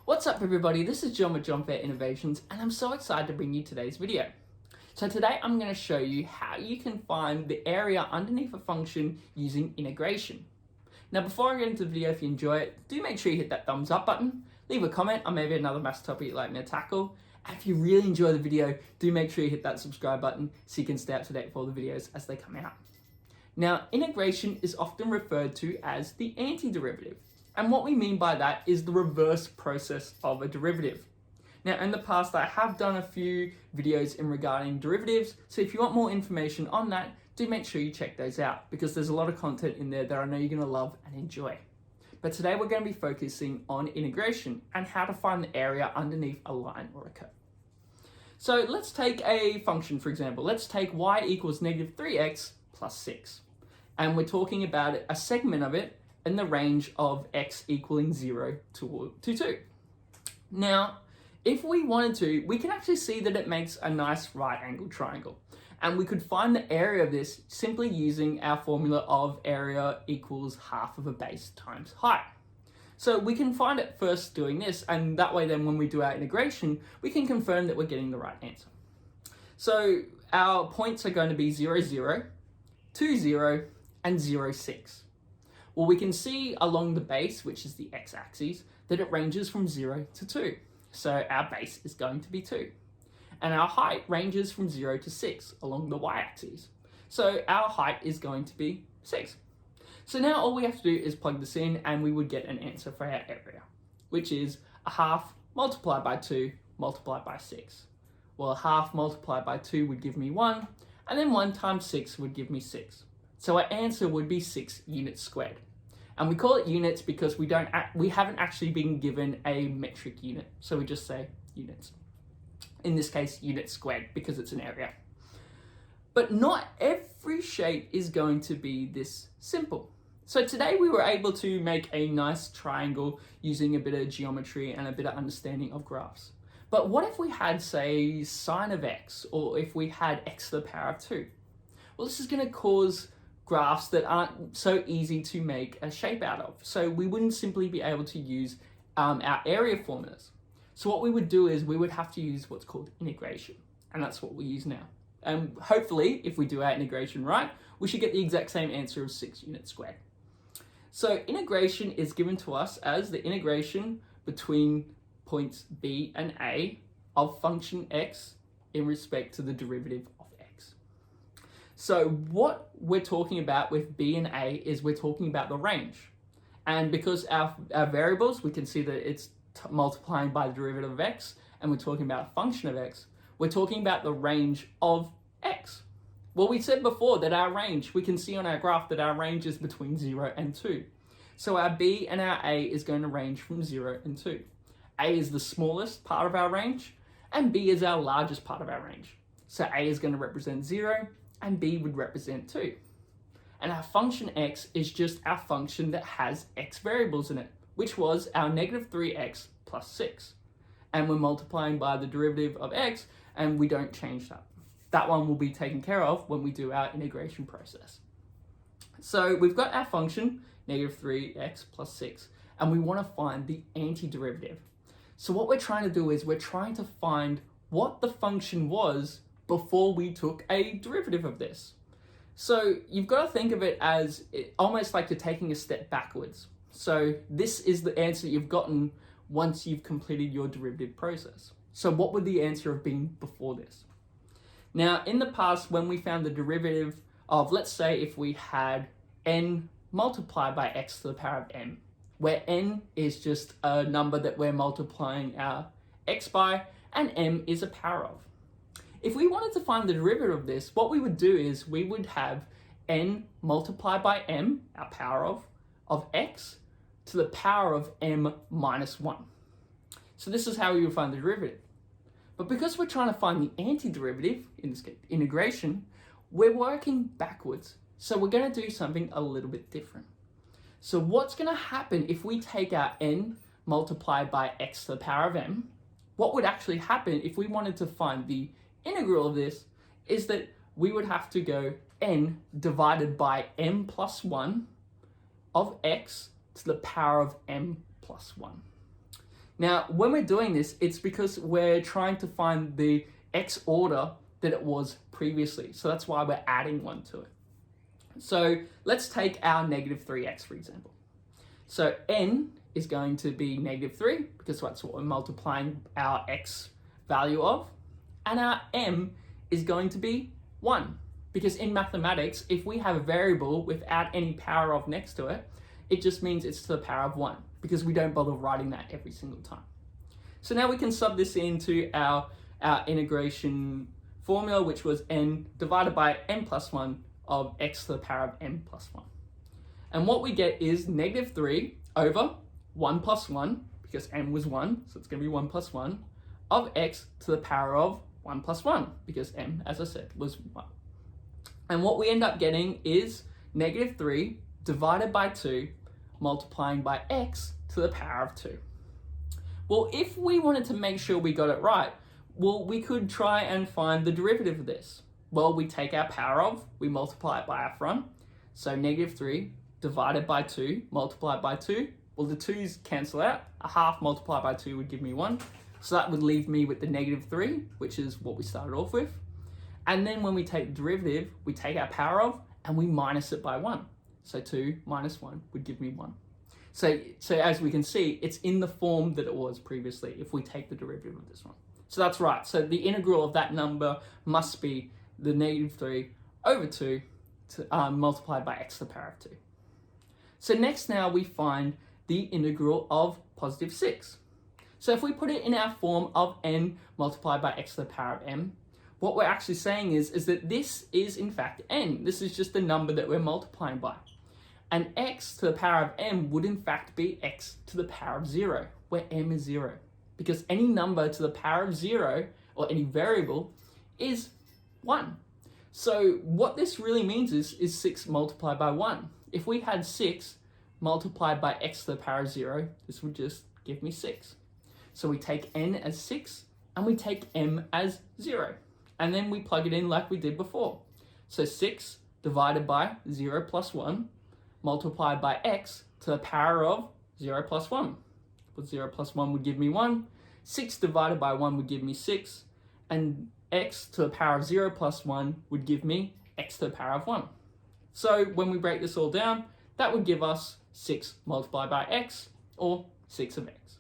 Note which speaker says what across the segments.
Speaker 1: What's up everybody, this is John with John Fair Innovations and I'm so excited to bring you today's video. So today I'm going to show you how you can find the area underneath a function using integration. Now before I get into the video, if you enjoy it, do make sure you hit that thumbs up button, leave a comment on maybe another maths topic you'd like me to tackle, and if you really enjoy the video, do make sure you hit that subscribe button so you can stay up to date with all the videos as they come out. Now integration is often referred to as the antiderivative. And what we mean by that is the reverse process of a derivative. Now, in the past, I have done a few videos in regarding derivatives. So if you want more information on that, do make sure you check those out because there's a lot of content in there that I know you're going to love and enjoy. But today we're going to be focusing on integration and how to find the area underneath a line or a curve. So let's take a function, for example. Let's take y equals negative 3x plus 6. And we're talking about a segment of it in the range of x equaling 0 to 2. Now, if we wanted to, we can actually see that it makes a nice right angled triangle. And we could find the area of this simply using our formula of area equals half of a base times height. So we can find it first doing this, and that way then when we do our integration, we can confirm that we're getting the right answer. So our points are going to be 0, 0, 2, 0, and 0, 6. Well, we can see along the base, which is the x-axis, that it ranges from 0 to 2. So our base is going to be 2. And our height ranges from 0 to 6 along the y-axis. So our height is going to be 6. So now all we have to do is plug this in and we would get an answer for our area, which is a half multiplied by 2 multiplied by 6. Well, a half multiplied by 2 would give me 1, and then 1 times 6 would give me 6. So our answer would be 6 units squared. And we call it units because we haven't actually been given a metric unit. So we just say units. In this case, units squared because it's an area. But not every shape is going to be this simple. So today we were able to make a nice triangle using a bit of geometry and a bit of understanding of graphs. But what if we had, say, sine of x, or if we had x to the power of 2? Well, this is going to cause graphs that aren't so easy to make a shape out of. So we wouldn't simply be able to use our area formulas. So what we would do is we would have to use what's called integration. And that's what we use now. And hopefully, if we do our integration right, we should get the exact same answer of 6 units squared. So integration is given to us as the integration between points b and a of function x in respect to the derivative of x. So what we're talking about with b and a is we're talking about the range. And because our variables, we can see that it's multiplying by the derivative of x, and we're talking about a function of x, we're talking about the range of x. Well, we said before that our range, we can see on our graph that our range is between 0 and 2. So our b and our a is going to range from 0 and 2. A is the smallest part of our range, and b is our largest part of our range. So a is going to represent 0, and b would represent 2. And our function x is just our function that has x variables in it, which was our negative 3x plus 6. And we're multiplying by the derivative of x, and we don't change that. That one will be taken care of when we do our integration process. So we've got our function, negative 3x plus 6, and we want to find the antiderivative. So what we're trying to do is we're trying to find what the function was before we took a derivative of this. So you've got to think of it as almost like you're taking a step backwards. So this is the answer that you've gotten once you've completed your derivative process. So what would the answer have been before this? Now, in the past, when we found the derivative of, let's say if we had n multiplied by x to the power of m, where n is just a number that we're multiplying our x by, and m is a power of. If we wanted to find the derivative of this, what we would do is we would have n multiplied by m, our power of x, to the power of m minus 1. So this is how we would find the derivative. But because we're trying to find the antiderivative, in this case integration, we're working backwards. So we're going to do something a little bit different. So what's going to happen if we take our n multiplied by x to the power of m? What would actually happen if we wanted to find the integral of this is that we would have to go n divided by m plus 1 of x to the power of m plus 1. Now, when we're doing this, it's because we're trying to find the x order that it was previously. So that's why we're adding 1 to it. So let's take our negative 3x, for example. So n is going to be negative 3, because that's what we're multiplying our x value of. And our m is going to be 1, because in mathematics, if we have a variable without any power of next to it, it just means it's to the power of 1, because we don't bother writing that every single time. So now we can sub this into our integration formula, which was n divided by n plus 1 of x to the power of m plus 1. And what we get is negative 3 over 1 plus 1, because m was 1, so it's going to be 1 plus 1, of x to the power of 1 plus 1, because m, as I said, was 1. And what we end up getting is negative 3 divided by 2 multiplying by x to the power of 2. Well, if we wanted to make sure we got it right, well, we could try and find the derivative of this. Well, we take our power of, we multiply it by our front. So negative 3 divided by 2 multiplied by 2. Well, the 2's cancel out. A half multiplied by 2 would give me 1. So that would leave me with the negative 3, which is what we started off with. And then when we take the derivative, we take our power of and we minus it by 1. So 2 minus 1 would give me 1. So as we can see, it's in the form that it was previously if we take the derivative of this one. So that's right. So the integral of that number must be the negative 3 over 2 multiplied by x to the power of 2. So next now we find the integral of positive 6. So if we put it in our form of n multiplied by x to the power of m, what we're actually saying is that this is in fact n. This is just the number that we're multiplying by. And x to the power of m would in fact be x to the power of 0, where m is 0. Because any number to the power of 0, or any variable, is 1. So what this really means is 6 multiplied by 1. If we had 6 multiplied by x to the power of 0, this would just give me 6. So we take n as 6, and we take m as 0. And then we plug it in like we did before. So 6 divided by 0 plus 1 multiplied by x to the power of 0 plus 1. But 0 plus 1 would give me 1. 6 divided by 1 would give me 6. And x to the power of 0 plus 1 would give me x to the power of 1. So when we break this all down, that would give us 6 multiplied by x, or 6 of x.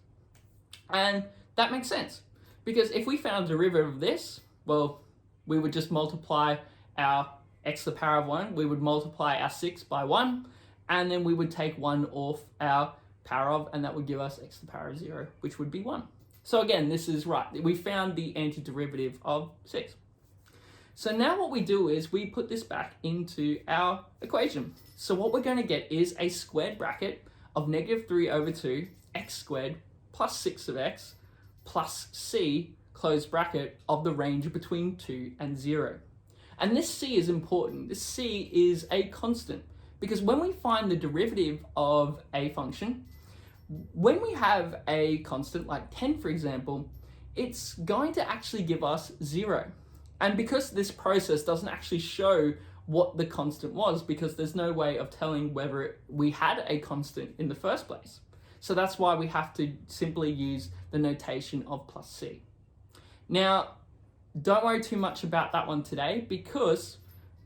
Speaker 1: And that makes sense, because if we found the derivative of this, well, we would just multiply our x to the power of 1, we would multiply our 6 by 1, and then we would take 1 off our power of, and that would give us x to the power of 0, which would be 1. So again, this is right. We found the antiderivative of 6. So now what we do is we put this back into our equation. So what we're going to get is a squared bracket of negative 3 over 2 x squared plus 6 of x plus c close bracket of the range between 2 and 0. And this c is important. This c is a constant, because when we find the derivative of a function, when we have a constant like 10, for example, it's going to actually give us 0. And because this process doesn't actually show what the constant was, because there's no way of telling whether we had a constant in the first place. So that's why we have to simply use the notation of plus c. Now, don't worry too much about that one today, because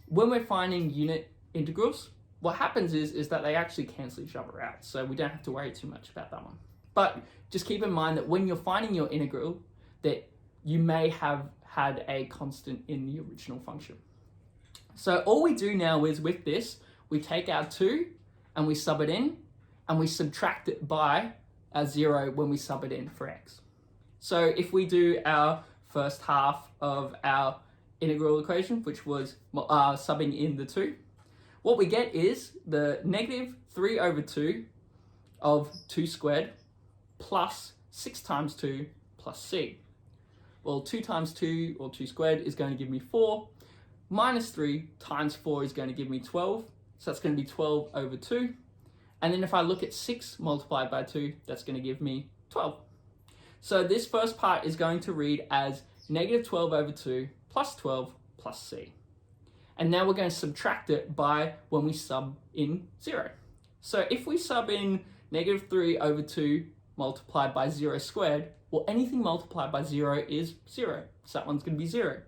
Speaker 1: when we're finding unit integrals, what happens is that they actually cancel each other out. So we don't have to worry too much about that one. But just keep in mind that when you're finding your integral, that you may have had a constant in the original function. So all we do now is with this, we take our 2 and we sub it in, and we subtract it by a 0 when we sub it in for x. So if we do our first half of our integral equation, which was subbing in the 2, what we get is the negative 3 over 2 of 2 squared plus 6 times 2 plus c. Well, 2 times 2, or 2 squared, is going to give me 4. Minus 3 times 4 is going to give me 12. So that's going to be 12 over 2. And then if I look at 6 multiplied by 2, that's going to give me 12. So this first part is going to read as negative 12 over 2 plus 12 plus c. And now we're going to subtract it by when we sub in 0. So if we sub in negative 3 over 2 multiplied by 0 squared, well, anything multiplied by 0 is 0. So that one's going to be 0.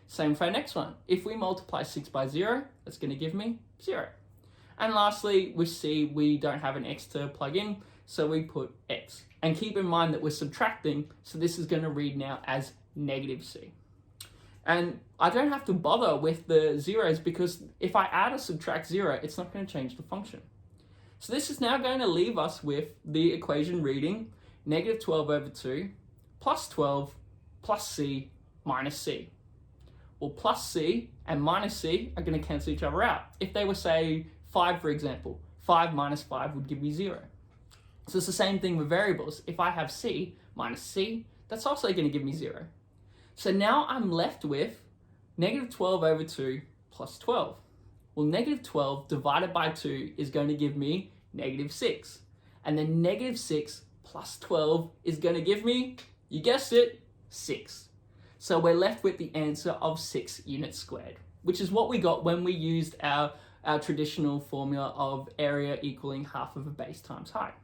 Speaker 1: Same for our next one. If we multiply 6 by 0, that's going to give me 0. And lastly, with C, we don't have an x to plug in, so we put x. And keep in mind that we're subtracting, so this is going to read now as negative C. And I don't have to bother with the zeros because if I add or subtract 0, it's not going to change the function. So this is now going to leave us with the equation reading negative 12 over 2 plus 12 plus C minus C. Well, plus C and minus C are going to cancel each other out. If they were, say, 5, for example, 5 minus 5 would give me 0. So it's the same thing with variables. If I have C minus C, that's also going to give me 0. So now I'm left with negative 12 over 2 plus 12. Well, negative 12 divided by 2 is going to give me negative 6. And then negative 6 plus 12 is going to give me, you guessed it, 6. So we're left with the answer of 6 units squared, which is what we got when we used our traditional formula of area equaling half of a base times height.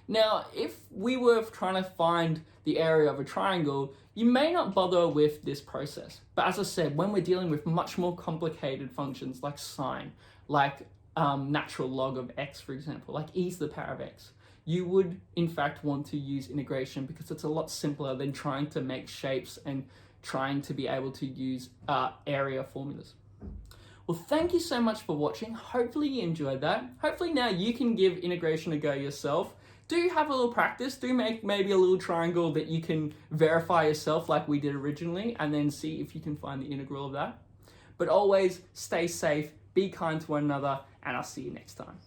Speaker 1: Now, if we were trying to find the area of a triangle, you may not bother with this process. But as I said, when we're dealing with much more complicated functions like sine, like natural log of x, for example, like e to the power of x, you would in fact want to use integration because it's a lot simpler than trying to make shapes and trying to be able to use area formulas. Well, thank you so much for watching. Hopefully you enjoyed that. Hopefully now you can give integration a go yourself. Do have a little practice. Do make maybe a little triangle that you can verify yourself like we did originally and then see if you can find the integral of that. But always stay safe, be kind to one another, and I'll see you next time.